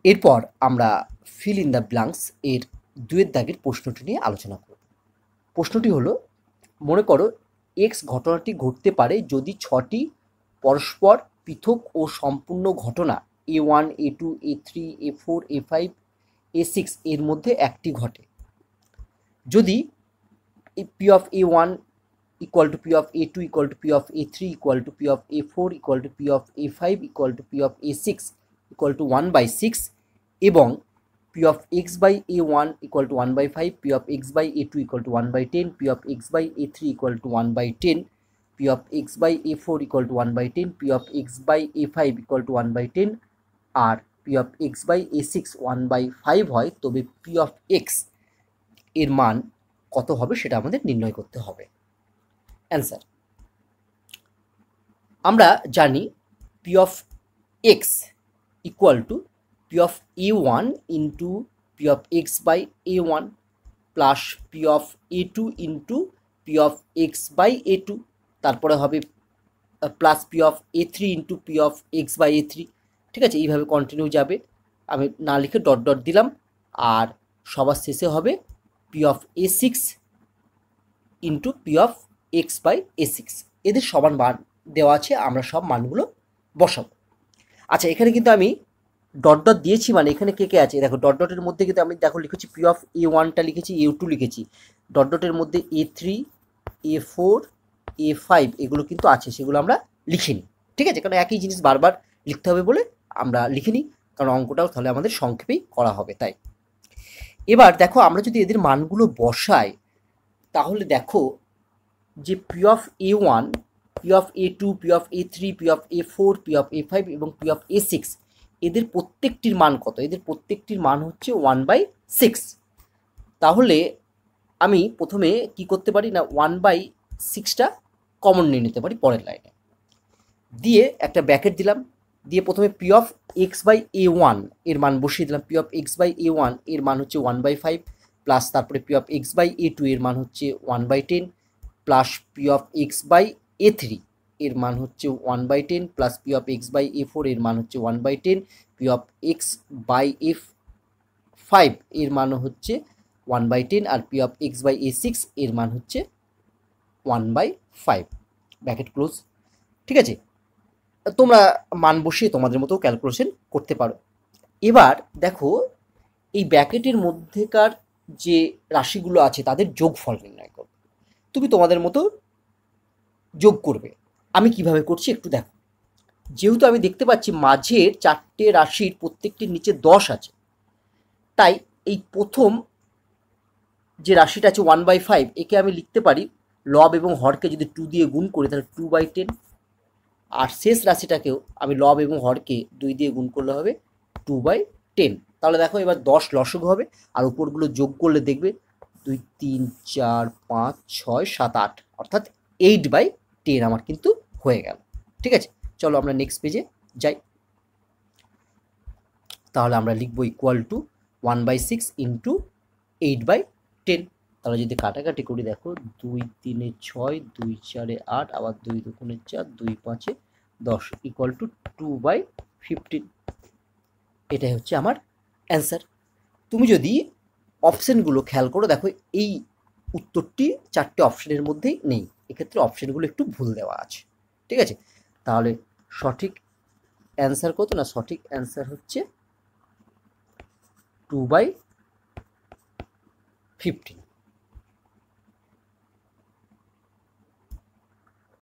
এরপর আমরা fill in the blanks এর 2 দাগের প্রশ্নটি নিয়ে আলোচনা করব। প্রশ্নটি হলো, মনে করো এক্স ঘটনাটি ঘটতে পারে যদি 6টি পরস্পর পৃথক ও সম্পূর্ণ ঘটনা A1, A2, A3, A4, A5, A6 এর মধ্যে একটি ঘটে। যদি P of A1 equal to P of A2 equal to P of A3 equal to P of A4 equal to P of A5 equal to P of A6 equal to 1/6 এবং P of x by A1 equal to 1/5, P of x by A2 equal to 1/10, P of x by A3 equal to 1/10, P of x by A4 equal to 1/10, P of x by A5 equal to 1/10 R P of x by A6 1/5 হয়, তবে P of x এর মান কত হবে সেটা আমাদের নির্ণয় করতে হবে। অ্যান্সার, আমরা জানি P of x equal to P of A1 into P of x by A1 plus P of A2 into P of x by A2, তারপরে হবে plus P of A3 into P of x by A3। ঠিক আছে, এইভাবে continue যাবে, আমি না লিখে dot dot দিলাম। আর সবার শেষে হবে P of A6 into P of x by A6। এদের সমান মান দেওয়া আছে, আমরা সব মানগুলো বসাবো। আচ্ছা, এখানে কিন্তু আমি ডট ডট দিয়েছি, মানে এখানে কে কে আছে দেখো, ডট ডটের মধ্যে কিন্তু আমি দেখো লিখেছি P of A1টা লিখেছি, A2 লিখেছি, ডট ডটের মধ্যে A3, A4, A5 এগুলো কিন্তু আছে, সেগুলো আমরা লিখিনি। ঠিক আছে, কারণ একই জিনিস বারবার লিখতে হবে বলে আমরা লিখিনি, কারণ অঙ্কটাও তাহলে আমাদের সংক্ষেপেই করা হবে। তাই এবার দেখো, আমরা যদি এদের মানগুলো বসাই তাহলে দেখো যে P of A1, P of A2, P of A3, P of A4, P of A5 এবং P of A6 এদের প্রত্যেকটির মান কত? এদের প্রত্যেকটির মান হচ্ছে 1/6। তাহলে আমি প্রথমে কি করতে পারি না, 1/6টা কমন নিয়ে নিতে পারি পরের লাইনে, দিয়ে একটা ব্র্যাকেট দিলাম, দিয়ে প্রথমে P of x by A1 এর মান বসিয়ে দিলাম। P of x by A1 এর মান হচ্ছে 1/5 প্লাস তারপরে P of x by A2 এর মান হচ্ছে 1/10 plus P of x by A3 এর মান হচ্ছে 1/10 plus P of x by A4 এর মান হচ্ছে 1/10, P of x by A5 এর মান হচ্ছে 1/10 আর P of x by A6 এর মান হচ্ছে 1/5, ব্র্যাকেট ক্লোজ। ঠিক আছে, তোমরা মান বসিয়ে তোমাদের মতো ক্যালকুলেশন করতে পারো। এবার দেখো, এই ব্র্যাকেটের মধ্যেকার যে রাশিগুলো আছে তাদের যোগফল নির্ণয় করো। তুমি তোমাদের মতো যোগ করবে। আমি কিভাবে করছি একটু দেখো। যেহেতু আমি দেখতে পাচ্ছি মাঝের 4টে রাশির প্রত্যেকটির নিচে 10 আছে, তাই এই প্রথম যে রাশিটা আছে 1/5, একে আমি লিখতে পারি লব এবং হরকে যদি 2 দিয়ে গুণ করি তাহলে 2/10, আর শেষ রাশিটাকেও আমি লব এবং হরকে 2 দিয়ে গুণ করলে হবে 2/10। তাহলে দেখো এবার 10 লসগু হবে, আর উপরগুলো যোগ করলে দেখবে 2, 3, 4, 5, 6, 7, 8 অর্থাৎ 8/10 আমার কিন্তু হয়ে গেল। ঠিক আছে, চলো আমরা নেক্সট পেজে যাই। তাহলে আমরা লিখবো ইকুয়াল টু 1/6 ইন্টু 8/10। তাহলে যদি কাটাকাটি করি দেখো, 2 3 6, 2 4 8, আবার 2 2 4, 2 5 10 ইকুয়াল টু 2/15। এটাই হচ্ছে আমার অ্যান্সার। তুমি যদি অপশানগুলো খেয়াল করো দেখো, এই উত্তরটি 4টে অপশানের মধ্যেই নেই, এক্ষেত্রে অপশানগুলো একটু ভুল দেওয়া আছে। ঠিক আছে, তাহলে সঠিক অ্যান্সার কত না, সঠিক অ্যান্সার হচ্ছে 2/15।